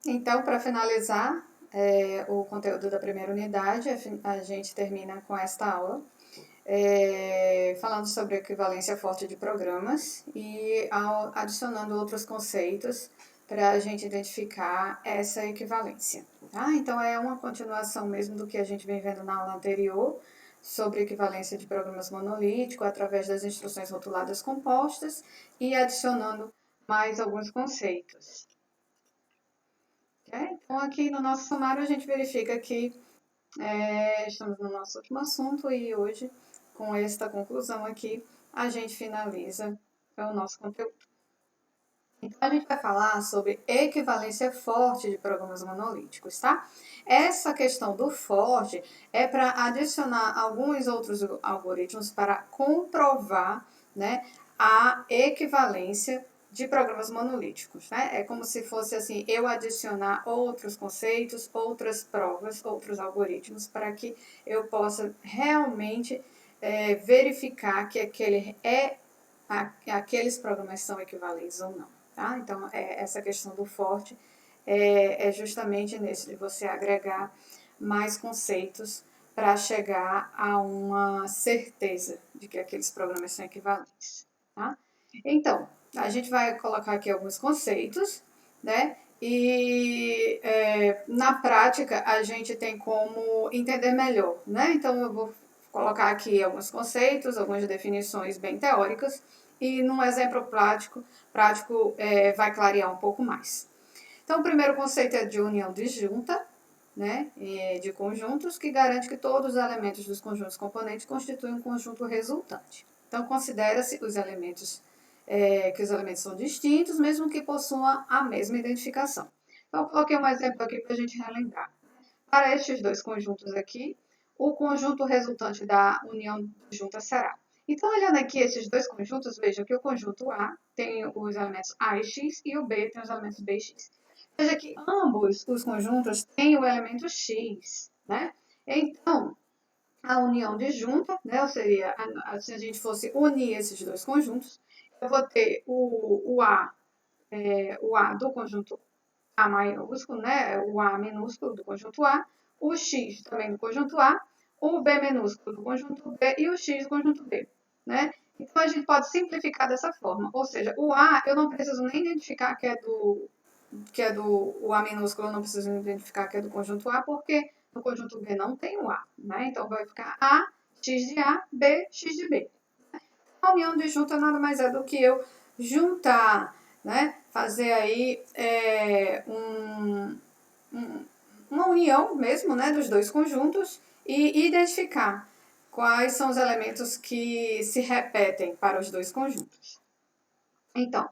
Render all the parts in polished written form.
Então, para finalizar o conteúdo da primeira unidade, a gente termina com esta aula, falando sobre equivalência forte de programas e adicionando outros conceitos para a gente identificar essa equivalência. Tá? Então, é uma continuação mesmo do que a gente vem vendo na aula anterior, sobre equivalência de programas monolíticos através das instruções rotuladas compostas e adicionando mais alguns conceitos. Então, aqui no nosso sumário, a gente verifica que estamos no nosso último assunto e hoje, com esta conclusão aqui, a gente finaliza o nosso conteúdo. Então, a gente vai falar sobre equivalência forte de programas monolíticos, tá? Essa questão do forte é para adicionar alguns outros algoritmos para comprovar, né, a equivalência de programas monolíticos, né? É como se fosse assim, eu adicionar outros conceitos, outras provas, outros algoritmos para que eu possa realmente verificar que aqueles programas são equivalentes ou não. Tá? Então, essa questão do forte é justamente nesse, de você agregar mais conceitos para chegar a uma certeza de que aqueles programas são equivalentes. Tá? Então, a gente vai colocar aqui alguns conceitos, né? E na prática a gente tem como entender melhor, né? Então eu vou colocar aqui alguns conceitos, algumas definições bem teóricas e num exemplo prático vai clarear um pouco mais. Então, o primeiro conceito é de união disjunta, né, de conjuntos, que garante que todos os elementos dos conjuntos componentes constituem um conjunto resultante. Então, considera-se os elementos que os elementos são distintos, mesmo que possuam a mesma identificação. Então, eu coloquei um exemplo aqui para a gente relembrar. Para estes dois conjuntos aqui, o conjunto resultante da união disjunta será. Então, olhando aqui esses dois conjuntos, veja que o conjunto A tem os elementos A e X e o B tem os elementos B e X. Veja que ambos os conjuntos têm o elemento X, né? Então, a união disjunta, né, ou seria, se a gente fosse unir esses dois conjuntos, eu vou ter o A do conjunto A maiúsculo, né, o A minúsculo do conjunto A, o X também do conjunto A, o B minúsculo do conjunto B e o X do conjunto B, né? Então, a gente pode simplificar dessa forma, ou seja, o A eu não preciso nem identificar que é do o A minúsculo, eu não preciso identificar que é do conjunto A, porque no conjunto B não tem o A, né? Então, vai ficar A, X de A, B, X de B. A união disjunta nada mais é do que eu juntar, né? Fazer aí uma união mesmo, né, dos dois conjuntos e identificar quais são os elementos que se repetem para os dois conjuntos. Então,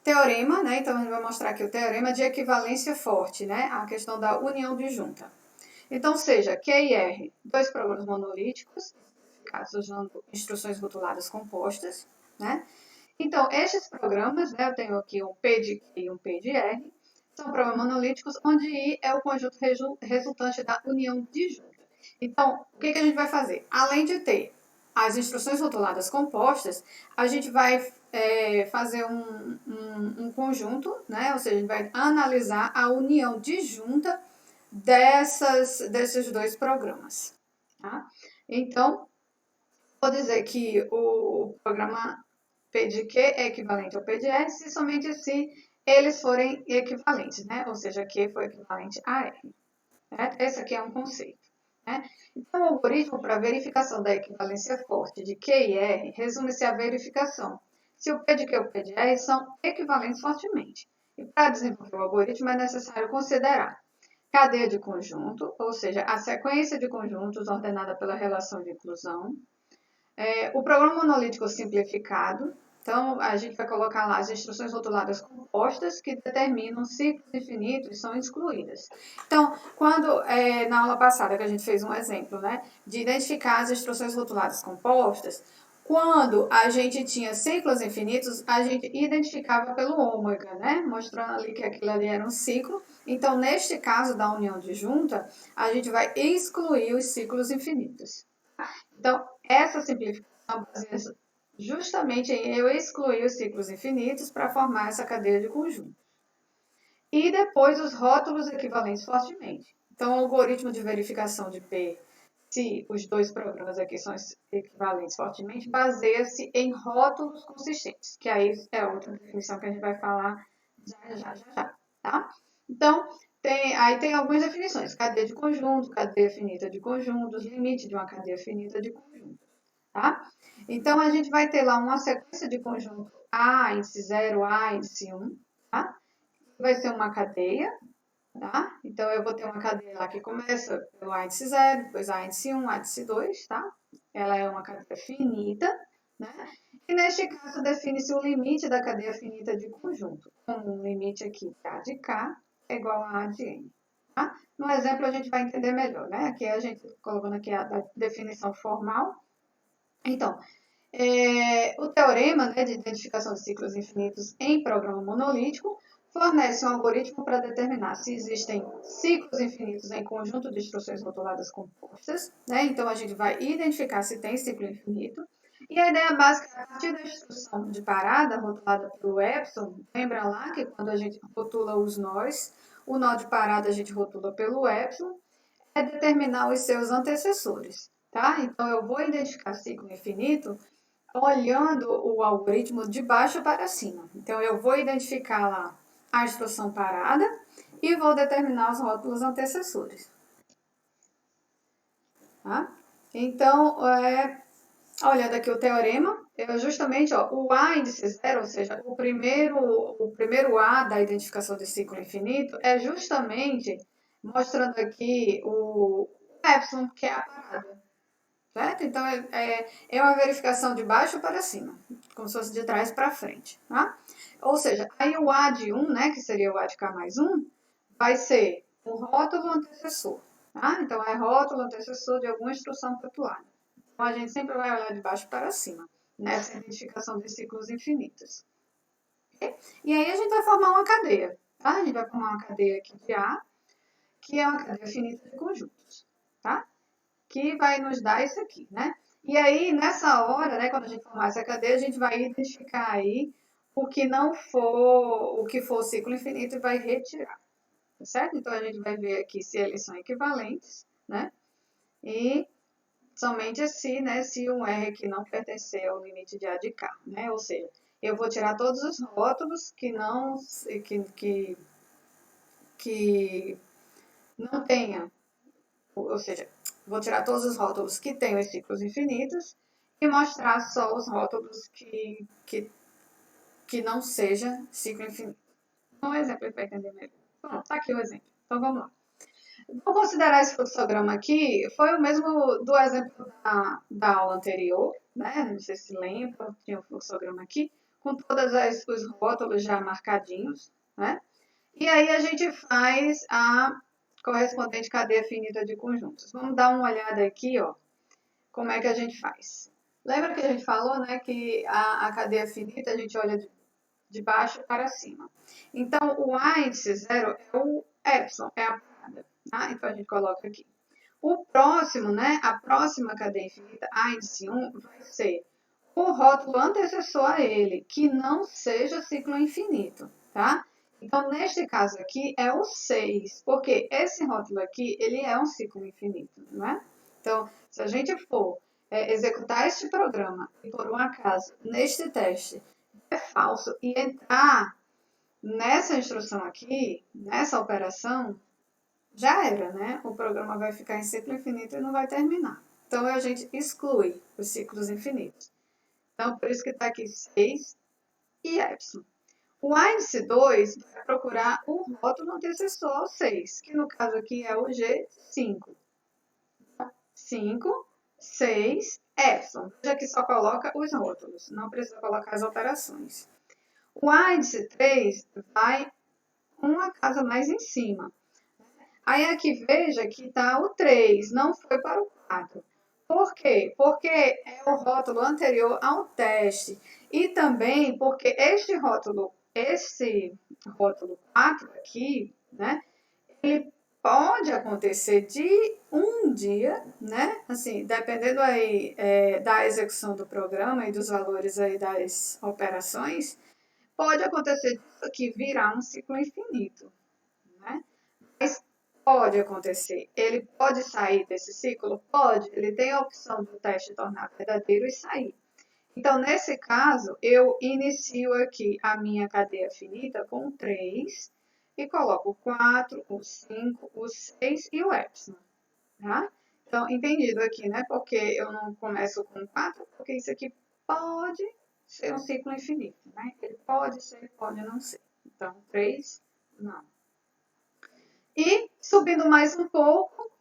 teorema, né? Então a gente vai mostrar aqui o teorema de equivalência forte, né? A questão da união disjunta. Então, seja Q e R, dois programas monolíticos, usando instruções rotuladas compostas, né? Então, estes programas, né, eu tenho aqui um P de Q e um P de R, são programas monolíticos, onde I é o conjunto resultante da união disjunta. Então, o que a gente vai fazer? Além de ter as instruções rotuladas compostas, a gente vai fazer um conjunto, né? Ou seja, a gente vai analisar a união disjunta desses dois programas. Tá? Então, vou dizer que o programa P de Q é equivalente ao P de R se somente se eles forem equivalentes, né? Ou seja, Q for equivalente a R. Né? Esse aqui é um conceito. Né? Então, o algoritmo para verificação da equivalência forte de Q e R resume-se à verificação se o P de Q e o P de R são equivalentes fortemente. E para desenvolver o algoritmo é necessário considerar cadeia de conjunto, ou seja, a sequência de conjuntos ordenada pela relação de inclusão, o programa monolítico simplificado. Então, a gente vai colocar lá as instruções rotuladas compostas que determinam ciclos infinitos são excluídas. Então, quando na aula passada que a gente fez um exemplo, né, de identificar as instruções rotuladas compostas, quando a gente tinha ciclos infinitos, a gente identificava pelo ômega, né, mostrando ali que aquilo ali era um ciclo. Então, neste caso da união disjunta, a gente vai excluir os ciclos infinitos. Então, essa simplificação baseia justamente em eu excluir os ciclos infinitos para formar essa cadeia de conjuntos. e depois os rótulos equivalentes fortemente. Então, o algoritmo de verificação de P, se os dois programas aqui são equivalentes fortemente, baseia-se em rótulos consistentes, que aí é outra definição que a gente vai falar já, tá? Então, aí tem algumas definições: cadeia de conjunto, cadeia finita de conjuntos, limite de uma cadeia finita de conjuntos, tá? Então, a gente vai ter lá uma sequência de conjunto A, índice 0, A, índice 1, tá? Vai ser uma cadeia, tá? Então, eu vou ter uma cadeia lá que começa pelo A índice 0, depois A índice 1, A índice 2, tá? Ela é uma cadeia finita, né? E neste caso, define-se o limite da cadeia finita de conjunto. Um limite aqui, A de K é igual a de N. Tá? No exemplo, a gente vai entender melhor, né? Aqui a gente colocando aqui a definição formal. Então, o teorema, né, de identificação de ciclos infinitos em programa monolítico fornece um algoritmo para determinar se existem ciclos infinitos em conjunto de instruções rotuladas compostas, né? Então, a gente vai identificar se tem ciclo infinito. E a ideia básica, a partir da instrução de parada, rotulada pelo epsilon, lembra lá que quando a gente rotula os nós, o nó de parada a gente rotula pelo epsilon, é determinar os seus antecessores, tá? Então, eu vou identificar ciclo infinito olhando o algoritmo de baixo para cima. Então, eu vou identificar lá a instrução parada e vou determinar os rótulos antecessores. Tá? Então, olhando aqui o teorema, justamente o A índice 0, ou seja, o primeiro A da identificação de ciclo infinito, é justamente mostrando aqui o epsilon, que é a parada. Certo? Então, é uma verificação de baixo para cima, como se fosse de trás para frente. Tá? Ou seja, aí o A de 1, né, que seria o A de K mais 1, vai ser o rótulo antecessor. Tá? Então, é rótulo antecessor de alguma instrução rotulada. Então, a gente sempre vai olhar de baixo para cima, nessa identificação de ciclos infinitos. Okay? E aí a gente vai formar uma cadeia. Tá? A gente vai formar uma cadeia aqui de A, que é uma cadeia finita de conjuntos. Tá? Que vai nos dar isso aqui, né? E aí, nessa hora, né, quando a gente formar essa cadeia, a gente vai identificar aí o que não for, o que for ciclo infinito e vai retirar, tá certo? Então, a gente vai ver aqui se eles são equivalentes, né? E somente se, né, se um R aqui não pertencer ao limite de A de K, né? Ou seja, eu vou tirar todos os rótulos que não tenha, ou seja, vou tirar todos os rótulos que têm os ciclos infinitos e mostrar só os rótulos que não seja ciclo infinito. Um exemplo para entender melhor. Bom, tá aqui o exemplo. Então vamos lá. Vou considerar esse fluxograma aqui, foi o mesmo do exemplo da aula anterior, né? Não sei se lembra, tinha o fluxograma aqui, com todos os rótulos já marcadinhos, né? E aí a gente faz a correspondente cadeia finita de conjuntos. Vamos dar uma olhada aqui, ó, como é que a gente faz. Lembra que a gente falou, né, que a cadeia finita a gente olha de baixo para cima. Então, o A índice 0 é o epsilon, é a parada. Tá? Então, a gente coloca aqui. O próximo, né, a próxima cadeia infinita, A índice 1, vai ser o rótulo antecessor a ele, que não seja ciclo infinito, tá? Então, neste caso aqui, é o 6, porque esse rótulo aqui, ele é um ciclo infinito, não é? Então, se a gente for executar este programa e, por um acaso, neste teste, é falso e entrar nessa instrução aqui, nessa operação, já era, né? O programa vai ficar em ciclo infinito e não vai terminar. Então, a gente exclui os ciclos infinitos. Então, por isso que está aqui 6 e epsilon. O índice 2 vai procurar o rótulo antecessor ao 6, que no caso aqui é o G5. 5, 6, epsilon. Veja que só coloca os rótulos, não precisa colocar as operações. O índice 3 vai uma casa mais em cima. Aí aqui veja que está o 3, não foi para o 4. Por quê? Porque é o rótulo anterior ao teste. E também porque esse rótulo 4 aqui, né? Ele pode acontecer de um dia, né? Assim, dependendo aí da execução do programa e dos valores aí das operações, pode acontecer disso aqui virar um ciclo infinito, né? Mas pode acontecer. Ele pode sair desse ciclo? Pode. Ele tem a opção do teste tornar verdadeiro e sair. Então, nesse caso, eu inicio aqui a minha cadeia finita com 3 e coloco o 4, o 5, o 6 e o epsilon, tá? Então, entendido aqui, né? Porque eu não começo com 4, porque isso aqui pode ser um ciclo infinito, né? Ele pode ser, pode não ser. Então, 3, não. E, subindo mais um pouco,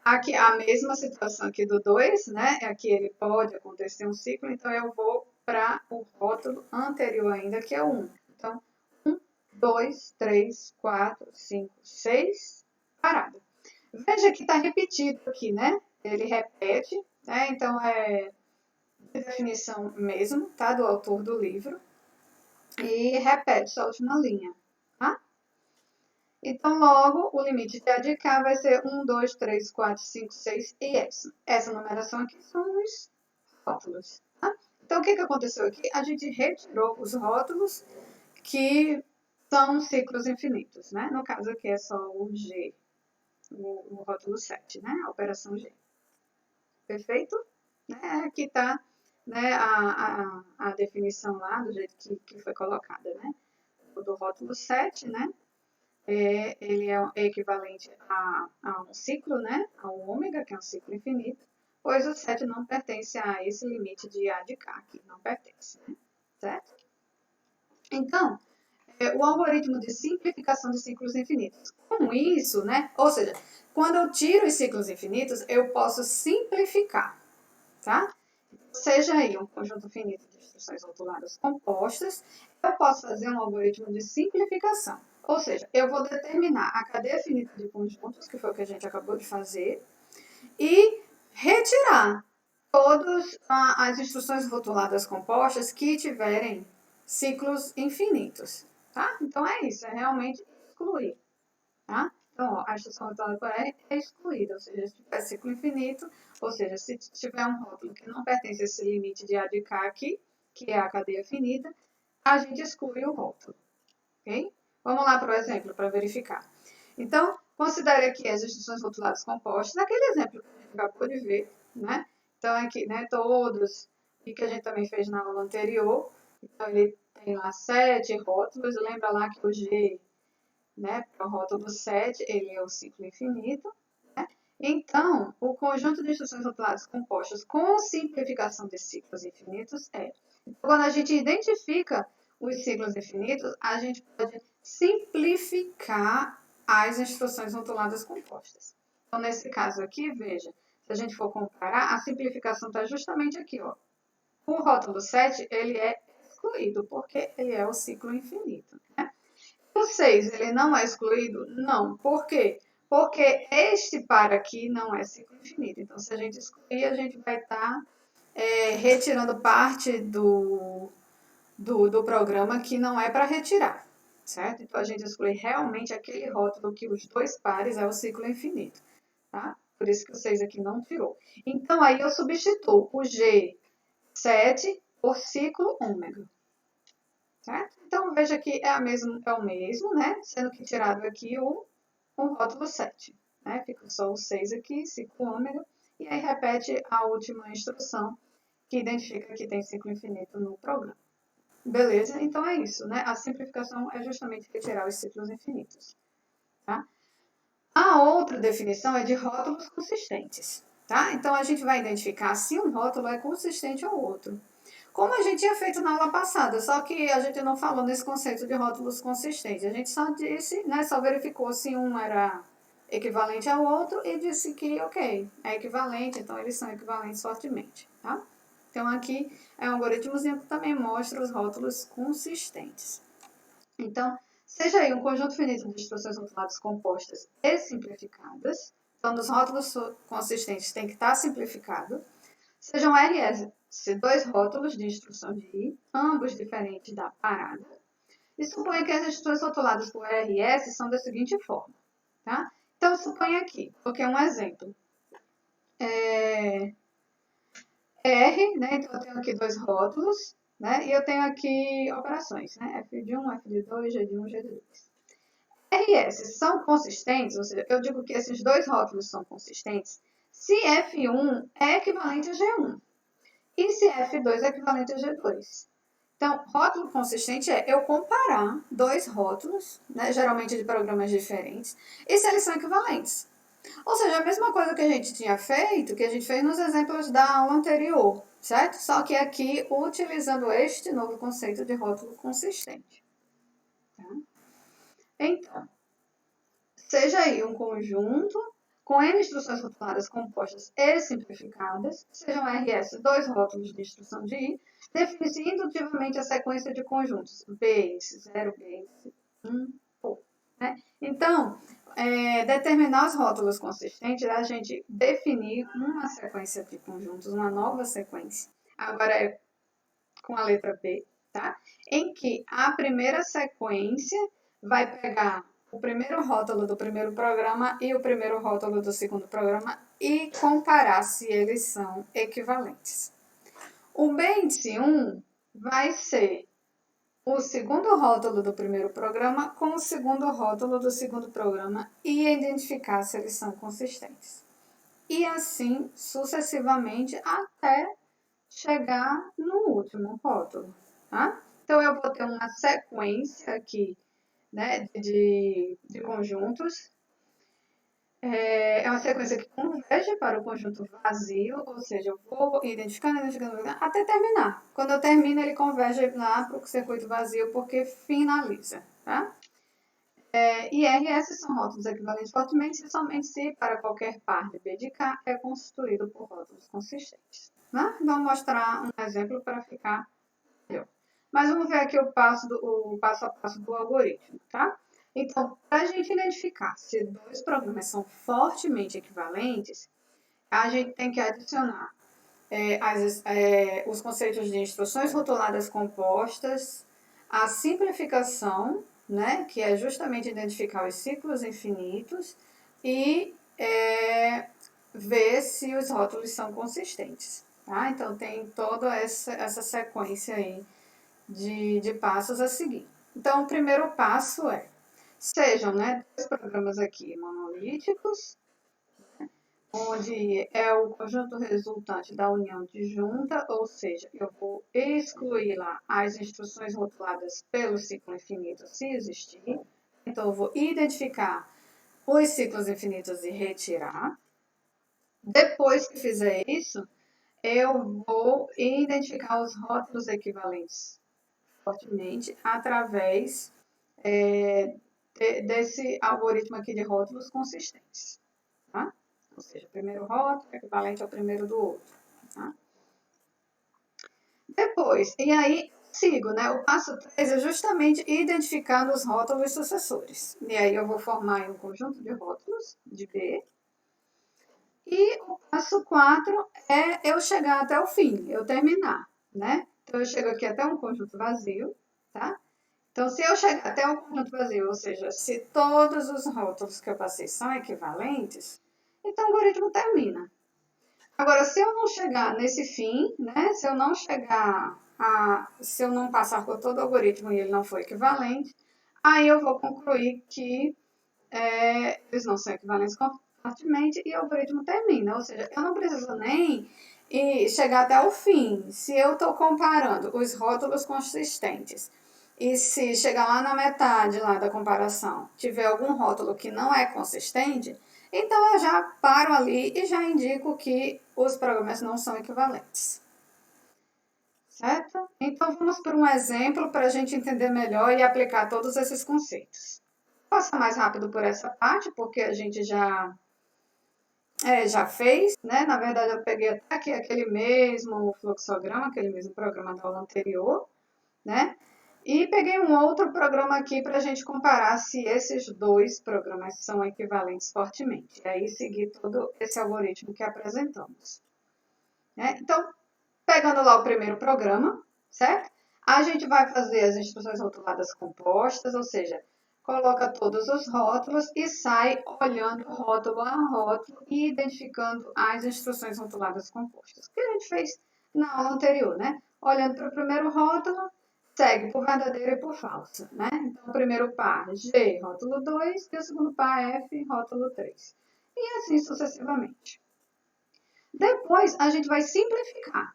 aqui a mesma situação aqui do 2, né? Aqui ele pode acontecer um ciclo, então eu vou para o rótulo anterior ainda, que é o 1. Então, 1, 2, 3, 4, 5, 6, parada. Veja que está repetido aqui, né? Ele repete, né? Então, é definição mesmo, tá? Do autor do livro. E repete só a última linha, tá? Então, logo, o limite de A de K vai ser 1, 2, 3, 4, 5, 6 e epsilon. Essa numeração aqui são os rótulos, tá? Então, o que aconteceu aqui? A gente retirou os rótulos que são ciclos infinitos, né? No caso aqui é só o G, o rótulo 7, né? A operação G. Perfeito? Aqui está, né, a definição lá, do jeito que foi colocada, né? O do rótulo 7, né? Ele é equivalente a um ciclo, né? Ao ômega, que é um ciclo infinito, pois o 7 não pertence a esse limite de A de K, aqui não pertence, né? Certo? Então, o algoritmo de simplificação de ciclos infinitos. Com isso, né? Ou seja, quando eu tiro os ciclos infinitos, eu posso simplificar, tá? Seja aí um conjunto finito de instruções rotuladas compostas, eu posso fazer um algoritmo de simplificação. Ou seja, eu vou determinar a cadeia finita de conjuntos, que foi o que a gente acabou de fazer, e retirar todas as instruções rotuladas compostas que tiverem ciclos infinitos, tá? Então é isso, é realmente excluir, tá? Então, ó, a instrução rotulada por R é excluída, ou seja, se tiver ciclo infinito, ou seja, se tiver um rótulo que não pertence a esse limite de A de K aqui, que é a cadeia finita, a gente exclui o rótulo, ok? Vamos lá para o exemplo, para verificar. Então, considere aqui as instruções rotuladas compostas, naquele exemplo que a gente acabou de ver, né? Então, aqui, né, todos, e que a gente também fez na aula anterior. Então, ele tem lá 7 rótulos, lembra lá que o G, né, para o rótulo 7, ele é o ciclo infinito, né? Então, o conjunto de instruções rotuladas compostas com simplificação de ciclos infinitos é. Quando a gente identifica os ciclos infinitos, a gente pode simplificar as instruções rotuladas compostas. Então, nesse caso aqui, veja, se a gente for comparar, a simplificação está justamente aqui, ó. O rótulo 7, ele é excluído, porque ele é o ciclo infinito, né? O 6, ele não é excluído? Não. Por quê? Porque este par aqui não é ciclo infinito. Então, se a gente excluir, a gente vai estar retirando parte do programa que não é para retirar, certo? Então, a gente exclui realmente aquele rótulo que os dois pares é o ciclo infinito, tá? Por isso que o 6 aqui não tirou. Então, aí eu substituo o G7 por ciclo ômega. Certo? Então, veja que é o mesmo, né? Sendo que tirado aqui o rótulo 7. Né? Fica só o 6 aqui, ciclo ômega, e aí repete a última instrução, que identifica que tem ciclo infinito no programa. Beleza? Então é isso, né? A simplificação é justamente retirar os ciclos infinitos. Tá? A outra definição é de rótulos consistentes. Tá? Então, a gente vai identificar se um rótulo é consistente ao outro. Como a gente tinha feito na aula passada, só que a gente não falou nesse conceito de rótulos consistentes. A gente só disse, né, só verificou se um era equivalente ao outro e disse que, ok, é equivalente, então eles são equivalentes fortemente, tá? Então, aqui é um algoritmozinho que também mostra os rótulos consistentes. Então, seja aí um conjunto finito de instruções rotuladas compostas e simplificadas. Então, nos rótulos consistentes tem que estar simplificado. Sejam RS dois rótulos de instrução de I, ambos diferentes da parada. E suponha que as instruções rotuladas por RS são da seguinte forma. Tá? Então, suponha aqui, coloquei um exemplo. R, né? Então, eu tenho aqui dois rótulos, né? E eu tenho aqui operações, né? F de 1, F de 2, G de 1, G de 2. RS são consistentes, ou seja, eu digo que esses dois rótulos são consistentes, se F1 é equivalente a G1 e se F2 é equivalente a G2. Então, rótulo consistente é eu comparar dois rótulos, né, geralmente de programas diferentes, e se eles são equivalentes. Ou seja, a mesma coisa que a gente tinha feito, que a gente fez nos exemplos da aula anterior, certo? Só que aqui utilizando este novo conceito de rótulo consistente. Tá? Então, seja aí um conjunto com N instruções rotuladas compostas e simplificadas, sejam RS dois rótulos de instrução de I, define-se indutivamente a sequência de conjuntos base, 0 base, 1, 4. Né? Então, determinar os rótulos consistentes é a gente definir uma sequência de conjuntos, uma nova sequência. Agora é com a letra B, tá? Em que a primeira sequência vai pegar o primeiro rótulo do primeiro programa e o primeiro rótulo do segundo programa e comparar se eles são equivalentes. O BENTE 1 vai ser o segundo rótulo do primeiro programa com o segundo rótulo do segundo programa e identificar se eles são consistentes. E assim sucessivamente até chegar no último rótulo. Tá? Então, eu vou ter uma sequência aqui, né, de conjuntos. É uma sequência que converge para o conjunto vazio, ou seja, eu vou identificando, até terminar. Quando eu termino, ele converge lá para o circuito vazio, porque finaliza. Tá? E RS são rótulos equivalentes fortemente se somente se, para qualquer par de B de K, é constituído por rótulos consistentes. Né? Vou mostrar um exemplo para ficar melhor. Mas vamos ver aqui o passo a passo do algoritmo, tá? Então, para a gente identificar se dois programas são fortemente equivalentes, a gente tem que adicionar os conceitos de instruções rotuladas compostas, a simplificação, né, que é justamente identificar os ciclos infinitos e ver se os rótulos são consistentes. Tá? Então, tem toda essa sequência aí de passos a seguir. Então, o primeiro passo é, sejam dois programas aqui monolíticos, onde é o conjunto resultante da união disjunta, ou seja, eu vou excluir lá as instruções rotuladas pelo ciclo infinito, se existir. Então, eu vou identificar os ciclos infinitos e retirar. Depois que fizer isso, eu vou identificar os rótulos equivalentes fortemente através desse algoritmo aqui de rótulos consistentes. Tá? Ou seja, o primeiro rótulo é equivalente ao primeiro do outro. Tá? Depois, e aí sigo, né? O passo 3 é justamente identificando os rótulos sucessores. E aí eu vou formar um conjunto de rótulos de B. E o passo 4 é eu chegar até o fim, eu terminar, né? Então, eu chego aqui até um conjunto vazio, tá? Então, se eu chegar até um conjunto vazio, ou seja, se todos os rótulos que eu passei são equivalentes, então o algoritmo termina. Agora, se eu não chegar nesse fim, né? Se eu não passar por todo o algoritmo e ele não for equivalente, aí eu vou concluir que eles não são equivalentes fortemente e o algoritmo termina. Ou seja, eu não preciso nem chegar até o fim. Se eu estou comparando os rótulos consistentes e se chegar lá na metade lá da comparação tiver algum rótulo que não é consistente, então eu já paro ali e já indico que os programas não são equivalentes. Certo? Então vamos para um exemplo para a gente entender melhor e aplicar todos esses conceitos. Vou passar mais rápido por essa parte, porque a gente já fez, né? Na verdade, eu peguei até aqui aquele mesmo fluxograma, aquele mesmo programa da aula anterior, né? E peguei um outro programa aqui para a gente comparar se esses dois programas são equivalentes fortemente. E aí, seguir todo esse algoritmo que apresentamos. Né? Então, pegando lá o primeiro programa, certo? A gente vai fazer as instruções rotuladas compostas, ou seja, coloca todos os rótulos e sai olhando rótulo a rótulo e identificando as instruções rotuladas compostas. Que a gente fez na aula anterior, né? Olhando para o primeiro rótulo, segue por verdadeiro e por falso, né? Então, o primeiro par, G, rótulo 2, e o segundo par, F, rótulo 3. E assim sucessivamente. Depois, a gente vai simplificar.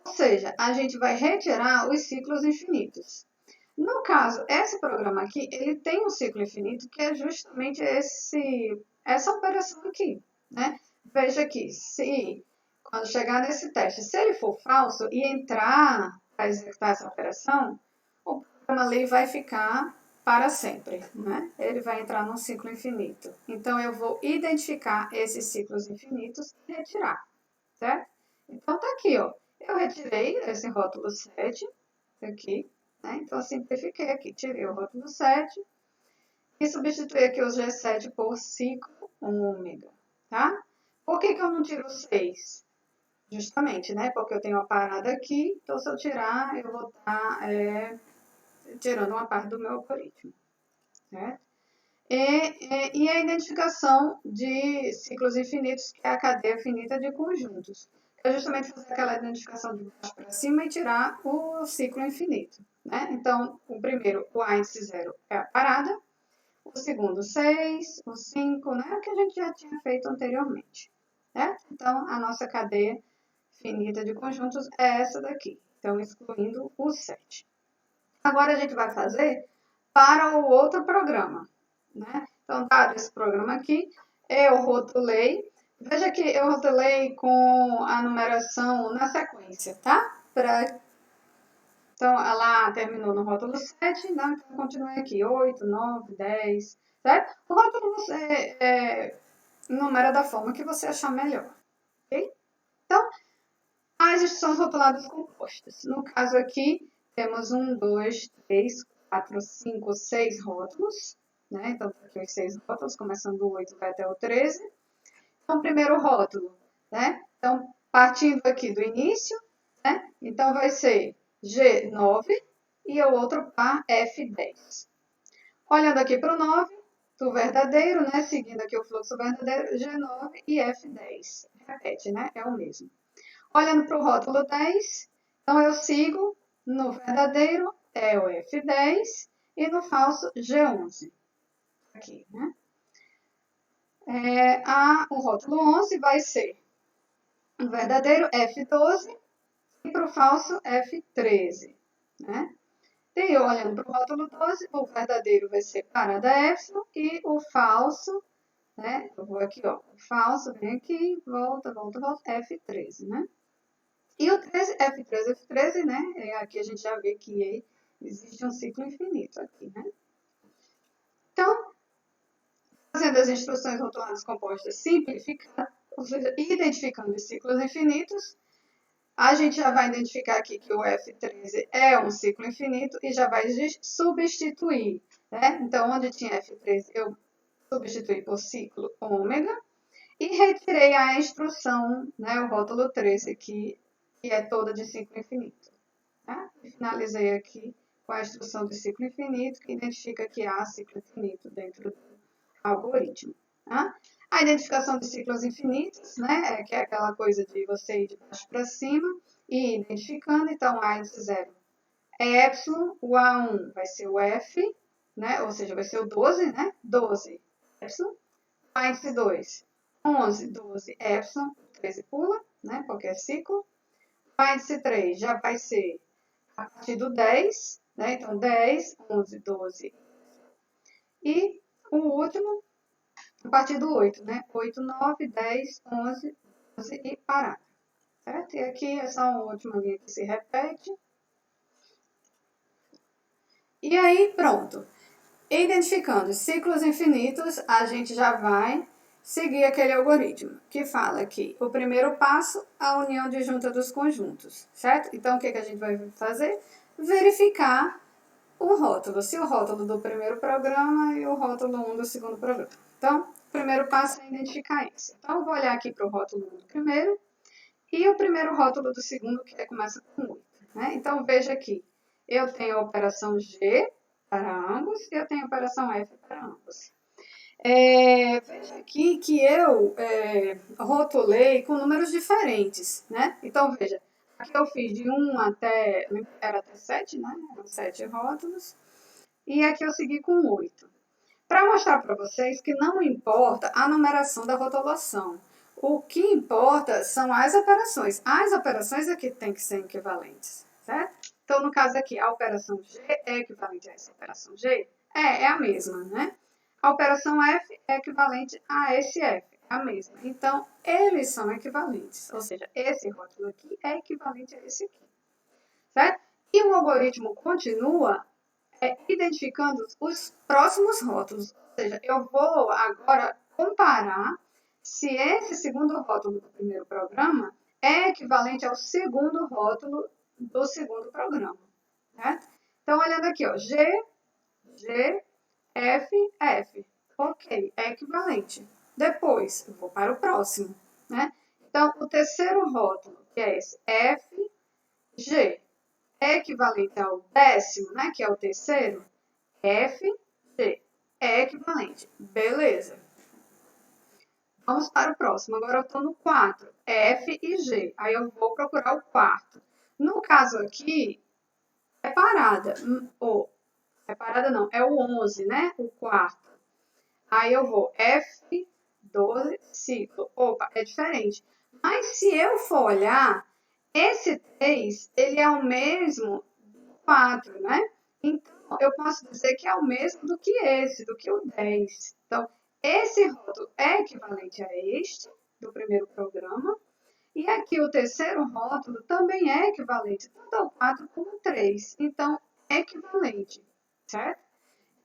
Ou seja, a gente vai retirar os ciclos infinitos. No caso, esse programa aqui, ele tem um ciclo infinito, que é justamente essa operação aqui, né? Veja aqui, se quando chegar nesse teste, se ele for falso e entrar para executar essa operação, o programa ali vai ficar para sempre, né? Ele vai entrar num ciclo infinito. Então, eu vou identificar esses ciclos infinitos e retirar, certo? Então, tá aqui, ó. Eu retirei esse rótulo 7, aqui, né? Então, eu simplifiquei aqui, tirei o rótulo 7 e substituí aqui o G7 por ciclo ômega, tá? Por que eu não tiro o 6? Justamente, né? Porque eu tenho uma parada aqui, então se eu tirar, eu vou estar tirando uma parte do meu algoritmo, certo? E a identificação de ciclos infinitos, que é a cadeia finita de conjuntos. É justamente fazer aquela identificação de baixo para cima e tirar o ciclo infinito, né? Então, o primeiro, o A índice 0 é a parada, o segundo, 6, o 5, né? O que a gente já tinha feito anteriormente, certo? Então, a nossa cadeia finita de conjuntos é essa daqui, então excluindo o 7. Agora a gente vai fazer para o outro programa, né? Então, dado esse programa aqui, eu rotulei. Veja que eu rotulei com a numeração na sequência, tá? Então, ela terminou no rótulo 7, né? Então, continue aqui, 8, 9, 10, certo? O rótulo você numera da forma que você achar melhor, ok? Então, as instruções rotuladas compostas. No caso aqui, temos 1, 2, 3, 4, 5, 6 rótulos, né? Então, aqui os 6 rótulos, começando do 8 vai até o 13. Então, primeiro rótulo, né? Então, partindo aqui do início, né? Então, vai ser G9 e o outro par F10. Olhando aqui para o 9, do verdadeiro, né? Seguindo aqui o fluxo verdadeiro, G9 e F10. Repete, né? É o mesmo. Olhando para o rótulo 10, então eu sigo no verdadeiro, é o F10, e no falso, G11. Aqui, né? O rótulo 11 vai ser o verdadeiro F12 e para o falso F13, né? E olhando para o rótulo 12, o verdadeiro vai ser parada epsilon e o falso, né? Eu vou aqui, ó, o falso vem aqui, volta, volta, volta, F13, né? E o 13, F13, F13, né? Aqui a gente já vê que existe um ciclo infinito aqui, né? Então, fazendo as instruções rotuladas compostas simplificadas, ou seja, identificando os ciclos infinitos, a gente já vai identificar aqui que o F13 é um ciclo infinito e já vai substituir, né? Então, onde tinha F13, eu substituí por ciclo ômega e retirei a instrução, né? O rótulo 13 aqui, que é toda de ciclo infinito. Tá? E finalizei aqui com a instrução de ciclo infinito, que identifica que há ciclo infinito dentro do algoritmo. Tá? A identificação de ciclos infinitos, né, que é aquela coisa de você ir de baixo para cima e identificando. Então, A índice 0 é epsilon, o A1 vai ser o F, né, ou seja, vai ser o 12, né, 12 epsilon. A índice 2, 11, 12 epsilon, 13 pula, né, qualquer ciclo. A índice 3 já vai ser a partir do 10, né? Então, 10, 11, 12. E o último, a partir do 8, né? 8, 9, 10, 11, 12 e parar. Certo? E aqui é só uma última linha que se repete. E aí, pronto. Identificando ciclos infinitos, a gente já vai seguir aquele algoritmo que fala que o primeiro passo, a união disjunta dos conjuntos, certo? Então, o que a gente vai fazer? Verificar o rótulo, se o rótulo do primeiro programa e o rótulo 1 do segundo programa. Então, o primeiro passo é identificar isso. Então, eu vou olhar aqui para o rótulo 1 do primeiro e o primeiro rótulo do segundo, que começa com 8. Né? Então, veja aqui, eu tenho a operação G para ambos e eu tenho a operação F para ambos. Veja aqui que eu rotulei com números diferentes. Né? Então, veja, Aqui eu fiz de 1 até, era até 7, né? Eram 7 rótulos. E aqui eu segui com 8. Para mostrar para vocês que não importa a numeração da rotulação. O que importa são as operações. As operações aqui têm que ser equivalentes, certo? Então, no caso aqui, a operação G é equivalente a essa operação G? É a mesma, né? A operação F é equivalente a esse F, é a mesma. Então, eles são equivalentes. Ou seja, esse rótulo aqui é equivalente a esse aqui, certo? E o algoritmo continua identificando os próximos rótulos. Ou seja, eu vou agora comparar se esse segundo rótulo do primeiro programa é equivalente ao segundo rótulo do segundo programa. Certo? Então, olhando aqui, ó, G, F, F. Ok, é equivalente. Depois, eu vou para o próximo. Né? Então, o terceiro rótulo, que é esse, F, G, é equivalente ao décimo, né, que é o terceiro, F, G. É equivalente. Beleza. Vamos para o próximo. Agora eu estou no 4. F e G. Aí eu vou procurar o quarto. No caso aqui, é parada. É parada não, é o 11, né? O quarto. Aí eu vou F, 12, ciclo. Opa, é diferente. Mas se eu for olhar, esse 3, ele é o mesmo do 4, né? Então, eu posso dizer que é o mesmo do que esse, do que o 10. Então, esse rótulo é equivalente a este, do primeiro programa. E aqui o terceiro rótulo também é equivalente, tanto ao 4 como ao 3. Então, é equivalente, certo?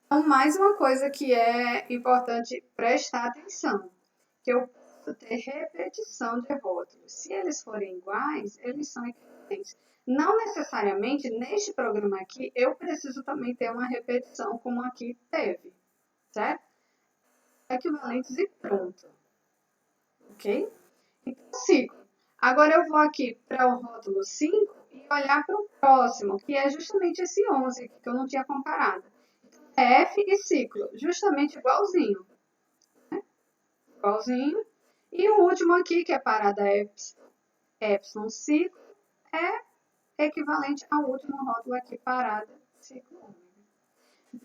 Então, mais uma coisa que é importante prestar atenção, que eu posso ter repetição de rótulos. Se eles forem iguais, eles são equivalentes. Não necessariamente, neste programa aqui, eu preciso também ter uma repetição, como aqui teve, certo? Equivalentes e pronto. Ok? Então, ciclo. Agora eu vou aqui para o rótulo 5 e olhar para o próximo, que é justamente esse 11, que eu não tinha comparado. F e ciclo, justamente igualzinho. Né? Igualzinho. E o último aqui, que é parada epsilon ciclo, é equivalente ao último rótulo aqui, parada ciclo ômega.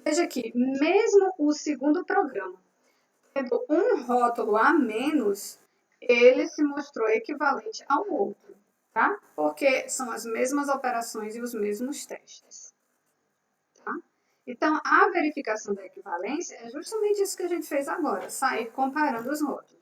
Veja aqui, mesmo o segundo programa, tendo um rótulo a menos, ele se mostrou equivalente ao outro, tá? Porque são as mesmas operações e os mesmos testes. Tá? Então, a verificação da equivalência é justamente isso que a gente fez agora, sair comparando os rótulos.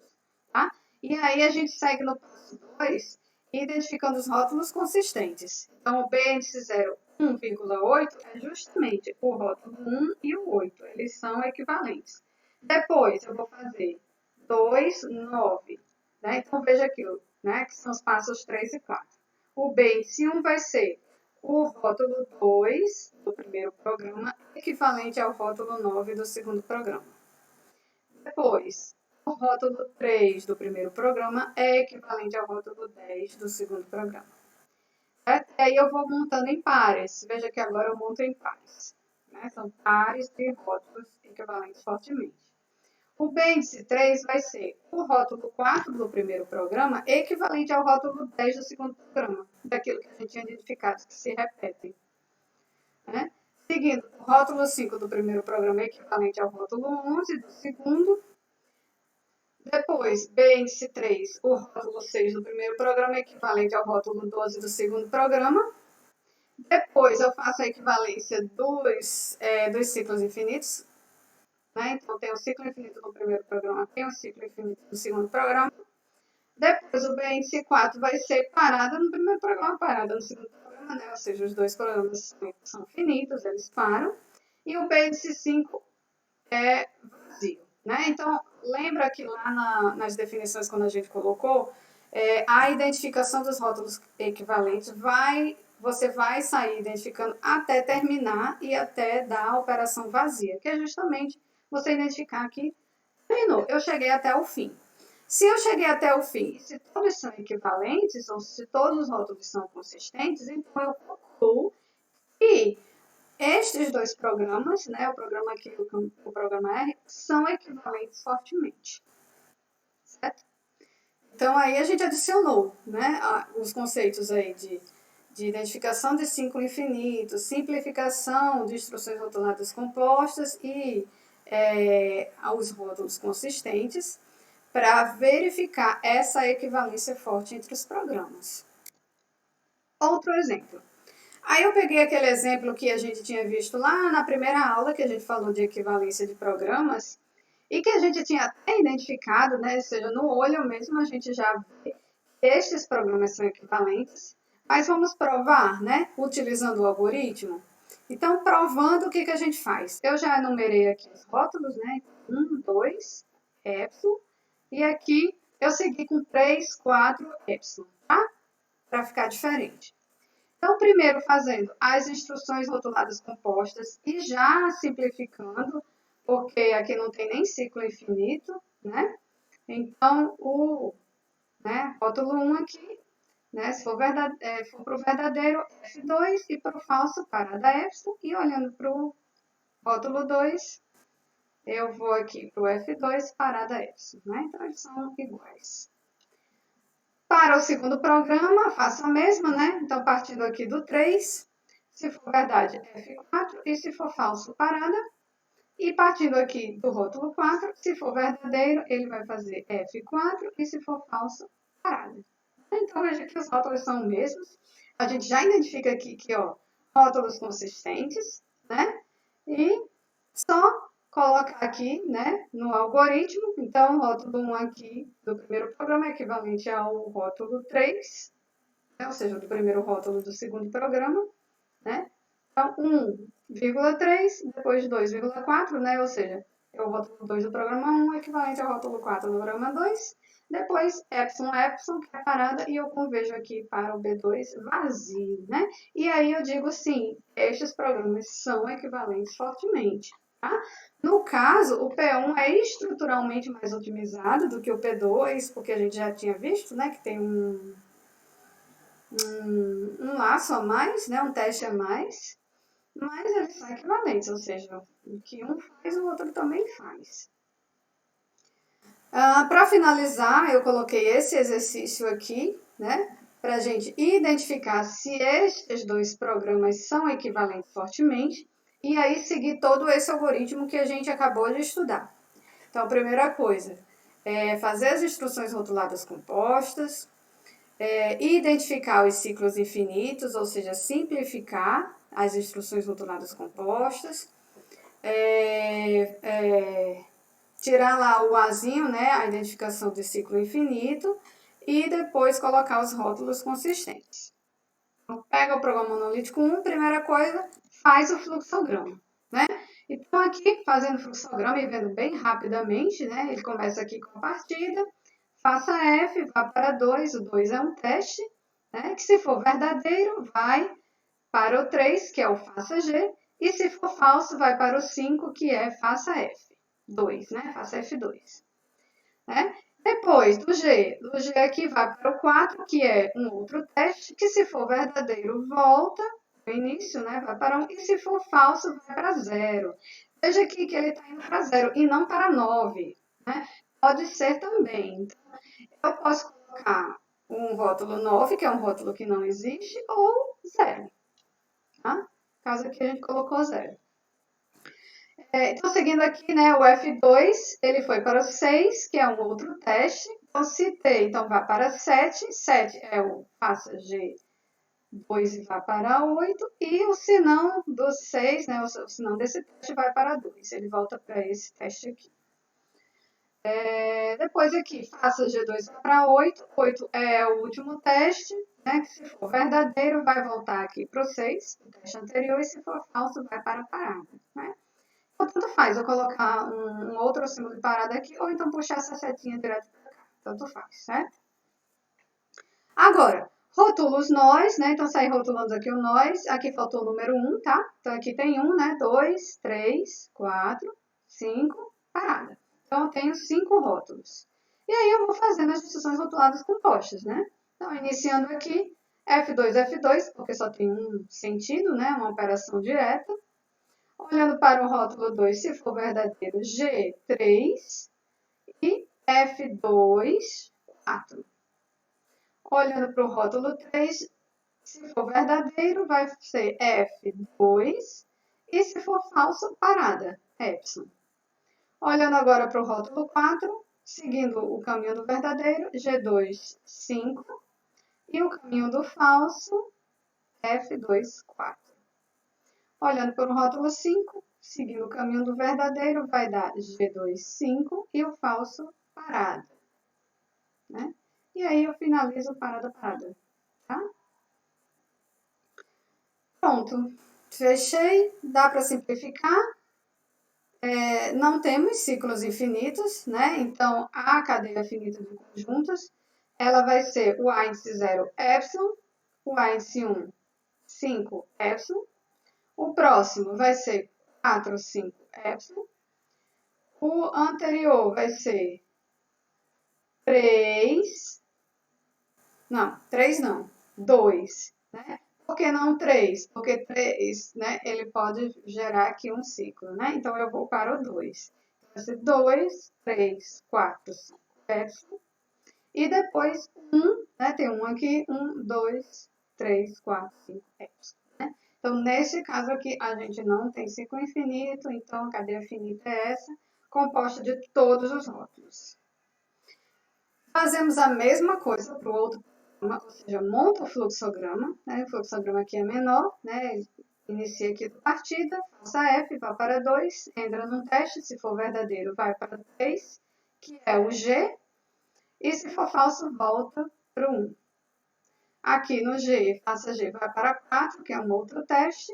Tá? E aí a gente segue no passo 2, identificando os rótulos consistentes. Então, o B índice 0, 1,8 é justamente o rótulo 1 e o 8, eles são equivalentes. Depois, eu vou fazer 2, 9. Né? Então, veja aqui, né, que são os passos 3 e 4. O B índice 1 vai ser o rótulo 2 do primeiro programa, equivalente ao rótulo 9 do segundo programa. Depois, o rótulo 3 do primeiro programa é equivalente ao rótulo 10 do segundo programa. Certo? E aí eu vou montando em pares. Veja que agora eu monto em pares. Né? São pares de rótulos equivalentes fortemente. O bêndice 3 vai ser o rótulo 4 do primeiro programa, equivalente ao rótulo 10 do segundo programa, daquilo que a gente tinha identificado, que se repetem. Né? Seguindo, o rótulo 5 do primeiro programa é equivalente ao rótulo 11 do segundo. Depois, bêndice 3, o rótulo 6 do primeiro programa é equivalente ao rótulo 12 do segundo programa. Depois, eu faço a equivalência dos ciclos infinitos. Né? Então, tem o ciclo infinito do primeiro programa, tem o ciclo infinito do segundo programa. Depois, o bêndice 4 vai ser parada no primeiro programa, parada no segundo programa, né? Ou seja, os dois programas são finitos, eles param. E o bêndice 5 é vazio. Né? Então, lembra que lá nas definições, quando a gente colocou, a identificação dos rótulos equivalentes você vai sair identificando até terminar e até dar a operação vazia, que é justamente você identificar que terminou, eu cheguei até o fim. Se eu cheguei até o fim e se todos são equivalentes, ou se todos os rótulos são consistentes, então eu concluo que estes dois programas, né, o programa aqui e o programa R, são equivalentes fortemente. Certo? Então, aí a gente adicionou, né, os conceitos aí de de identificação de ciclo infinito, simplificação de instruções rotuladas compostas e os rótulos consistentes, para verificar essa equivalência forte entre os programas. Outro exemplo. Aí eu peguei aquele exemplo que a gente tinha visto lá na primeira aula, que a gente falou de equivalência de programas, e que a gente tinha até identificado, né, ou seja, no olho mesmo a gente já vê que estes programas são equivalentes, mas vamos provar, né, utilizando o algoritmo. Então, provando, o que a gente faz? Eu já enumerei aqui os rótulos, né, 1, 2, epsilon, e aqui eu segui com 3, 4, epsilon, tá? Para ficar diferente. Então, primeiro fazendo as instruções rotuladas compostas e já simplificando, porque aqui não tem nem ciclo infinito, né? Então, o rótulo 1 aqui, né? Se for para o verdadeiro, F2 e para o falso, parada epsilon. E olhando para o rótulo 2, eu vou aqui para o F2, parada epsilon, né? Então, eles são iguais. Para o segundo programa, faço a mesma, né? Então, partindo aqui do 3, se for verdade, F4, e se for falso, parada. E partindo aqui do rótulo 4, se for verdadeiro, ele vai fazer F4, e se for falso, parada. Então, veja que os rótulos são os mesmos. A gente já identifica aqui que, ó, rótulos consistentes, né? E só colocar aqui, né, no algoritmo. Então, o rótulo 1 aqui do primeiro programa é equivalente ao rótulo 3, né, ou seja, do primeiro rótulo do segundo programa, né? Então, 1,3, depois 2,4, né, ou seja, é o rótulo 2 do programa 1 equivalente ao rótulo 4 do programa 2. Depois, epsilon, que é a parada, e eu converjo aqui para o B2 vazio, né? E aí eu digo, sim, estes programas são equivalentes fortemente. Tá? No caso, o P1 é estruturalmente mais otimizado do que o P2, porque a gente já tinha visto, né, que tem um laço a mais, né, um teste a mais, mas eles são equivalentes, ou seja, o que um faz, o outro também faz. Para finalizar, eu coloquei esse exercício aqui, né, para a gente identificar se estes dois programas são equivalentes fortemente, e aí seguir todo esse algoritmo que a gente acabou de estudar. Então, a primeira coisa é fazer as instruções rotuladas compostas, identificar os ciclos infinitos, ou seja, simplificar as instruções rotuladas compostas, tirar lá o Azinho, né, a identificação de ciclo infinito, e depois colocar os rótulos consistentes. Então, pega o programa monolítico 1, primeira coisa, faz o fluxograma, né? Então, aqui, fazendo o fluxograma e vendo bem rapidamente, né? Ele começa aqui com a partida, faça F, vá para 2, o 2 é um teste, né? Que se for verdadeiro, vai para o 3, que é o faça G, e se for falso, vai para o 5, que é faça F2, né? Faça F2. Né? Depois do G aqui vai para o 4, que é um outro teste, que se for verdadeiro, volta no início, né? Vai para 1, e se for falso, vai para 0. Veja aqui que ele está indo para 0 e não para 9. Né? Pode ser também. Então, eu posso colocar um rótulo 9, que é um rótulo que não existe, ou 0. Tá? No caso aqui a gente colocou 0. Então, seguindo aqui, né, o F2, ele foi para o 6, que é um outro teste. Então, citei, então vai para 7. 7 é o faça G2 e vai para 8. E o sinão do 6, né, o sinão desse teste vai para 2. Ele volta para esse teste aqui. Depois aqui, faça G2 para 8. 8 é o último teste, né, que se for verdadeiro, vai voltar aqui para o 6, o teste anterior, e se for falso, vai para a parada, né? Então, tanto faz eu colocar um outro símbolo de parada aqui, ou então puxar essa setinha direto para cá. Tanto faz, certo? Agora, rotulo os nós, né? Então, sair rotulando aqui o nós. Aqui faltou o número 1, tá? Então, aqui tem 1, né? 2, 3, 4, 5, parada. Então, eu tenho 5 rótulos. E aí, eu vou fazendo as instruções rotuladas compostas, né? Então, iniciando aqui, F2, F2, porque só tem um sentido, né? Uma operação direta. Olhando para o rótulo 2, se for verdadeiro, G3 e F2, 4. Olhando para o rótulo 3, Se for verdadeiro, vai ser F2. E se for falso, parada, Epsilon. Olhando agora para o rótulo 4, seguindo o caminho do verdadeiro, G2, 5. E o caminho do falso, F2, 4. Olhando para o rótulo 5, seguindo o caminho do verdadeiro, vai dar G2, 5 e o falso, parada. Né? E aí eu finalizo parada, parada. Tá? Pronto. Fechei. Dá para simplificar. Não temos ciclos infinitos, né? Então, a cadeia finita de conjuntos, ela vai ser o A índice 0, epsilon, o A índice 1, 5, epsilon. O próximo vai ser 4, 5, epsilon. O anterior vai ser 3. Não, 3 não. 2. Né? Por que não 3? Porque 3, né, ele pode gerar aqui um ciclo. Né? Então, eu vou para o 2. Vai ser 2, 3, 4, 5, epsilon. E depois 1, né? Tem um aqui. 1, 2, 3, 4, 5, epsilon. Né? Então, nesse caso aqui, a gente não tem ciclo infinito. Então, a cadeia finita é essa, composta de todos os rótulos. Fazemos a mesma coisa para o outro programa, ou seja, monta o fluxograma, né? O fluxograma aqui é menor, né? Inicia aqui da partida, faça F, vai para 2, entra num teste, se for verdadeiro, vai para 3, que é o G, e se for falso, volta para o 1. Aqui no G, faça G, vai para 4, que é um outro teste,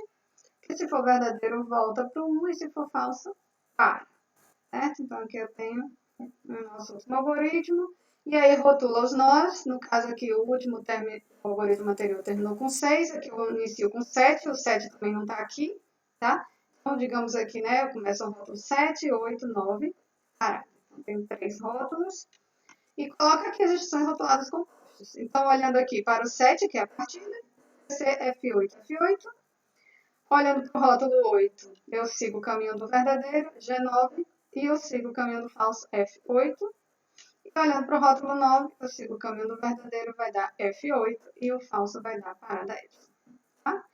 que se for verdadeiro, volta para o 1, e se for falso, para. Certo? Então, aqui eu tenho o nosso último algoritmo. E aí rotula os nós, no caso aqui o último o algoritmo anterior terminou com 6, aqui eu inicio com 7, o 7 também não está aqui, tá? Então, digamos aqui, né, eu começo no rótulo 7, 8, 9, parado. Então, tenho 3 rótulos, e coloco aqui as instruções rotuladas compostas. Então, olhando aqui para o 7, que é a partida, vai ser F8, F8. Olhando para o rótulo 8, eu sigo o caminho do verdadeiro, G9, e eu sigo o caminho do falso, F8. E olhando para o rótulo 9, eu sigo o caminho do verdadeiro, vai dar F8 e o falso vai dar parada F. Tá?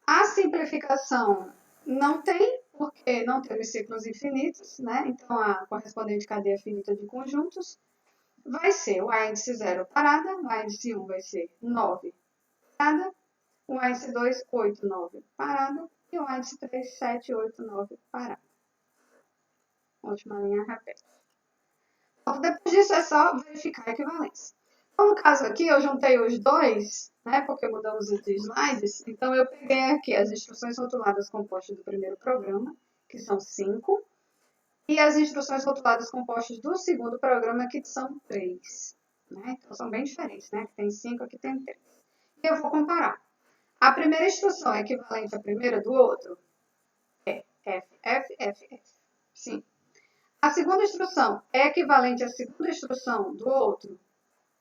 A simplificação não tem, porque não temos ciclos infinitos, né? Então, a correspondente cadeia finita de conjuntos vai ser o A índice 0 parada, o A índice 1 vai ser 9 parada, o A índice 2, 8, 9 parada, e o A índice 3, 7, 8, 9 parada. Última linha repete. Depois disso é só verificar a equivalência. Então, no caso aqui, eu juntei os dois, né, porque mudamos os slides. Então, eu peguei aqui as instruções rotuladas compostas do primeiro programa, que são 5, e as instruções rotuladas compostas do segundo programa, que são 3. Né? Então, são bem diferentes, né? Aqui tem 5, aqui tem 3. E eu vou comparar. A primeira instrução é equivalente à primeira do outro? É F, F, F, F. Sim. A segunda instrução é equivalente à segunda instrução do outro?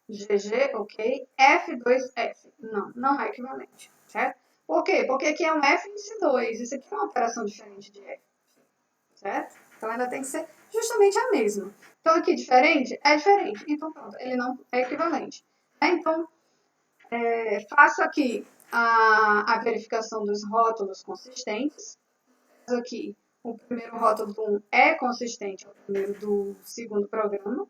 GG, ok. F2F. Não, não é equivalente, certo? Por quê? Porque aqui é um F índice 2. Isso aqui é uma operação diferente de F, certo? Então, ela tem que ser justamente a mesma. Então, aqui diferente? É diferente. Então, pronto, ele não é equivalente. Então, faço aqui a verificação dos rótulos consistentes. Aqui, o primeiro rótulo do 1 é consistente ao primeiro do segundo programa,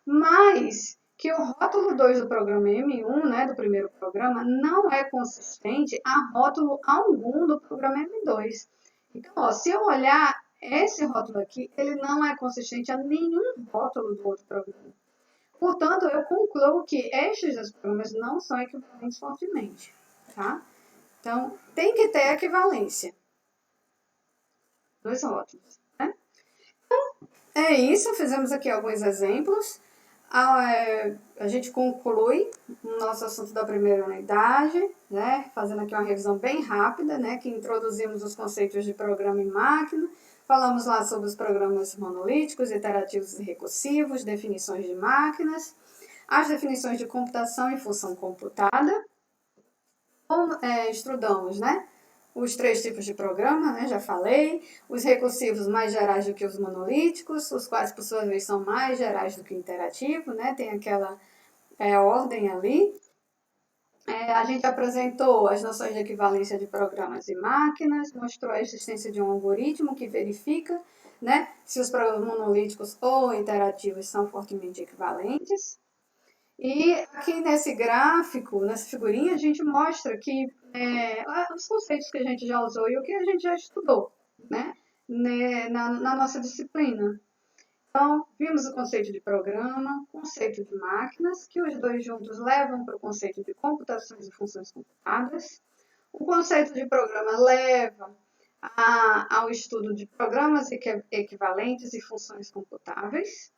mas que o rótulo 2 do programa M1, né, do primeiro programa, não é consistente a rótulo algum do programa M2. Então, ó, se eu olhar esse rótulo aqui, ele não é consistente a nenhum rótulo do outro programa. Portanto, eu concluo que estes dois programas não são equivalentes fortemente, tá? Então, tem que ter equivalência. Dois rótulos, né? Então, é isso. Fizemos aqui alguns exemplos. A gente conclui o nosso assunto da primeira unidade, né? Fazendo aqui uma revisão bem rápida, né? Que introduzimos os conceitos de programa e máquina. Falamos lá sobre os programas monolíticos, iterativos e recursivos, definições de máquinas, as definições de computação e função computada. Estudamos, né? Os 3 tipos de programa, né? Já falei. Os recursivos mais gerais do que os monolíticos, os quais, por sua vez, são mais gerais do que o interativo, né? Tem aquela ordem ali. A gente apresentou as noções de equivalência de programas e máquinas, mostrou a existência de um algoritmo que verifica, né, se os programas monolíticos ou interativos são fortemente equivalentes. E aqui nesse gráfico, nessa figurinha, a gente mostra que os conceitos que a gente já usou e o que a gente já estudou, na nossa disciplina. Então, vimos o conceito de programa, conceito de máquinas, que os dois juntos levam para o conceito de computações e funções computadas. O conceito de programa leva ao estudo de programas equivalentes e funções computáveis.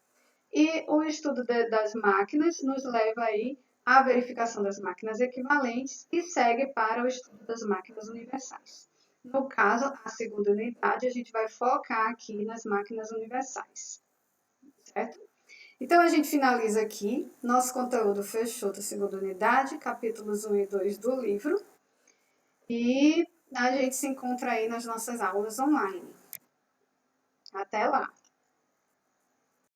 E o estudo das máquinas nos leva aí à verificação das máquinas equivalentes e segue para o estudo das máquinas universais. No caso, a segunda unidade, a gente vai focar aqui nas máquinas universais, certo? Então, a gente finaliza aqui. Nosso conteúdo fechou da segunda unidade, capítulos 1 e 2 do livro. E a gente se encontra aí nas nossas aulas online. Até lá!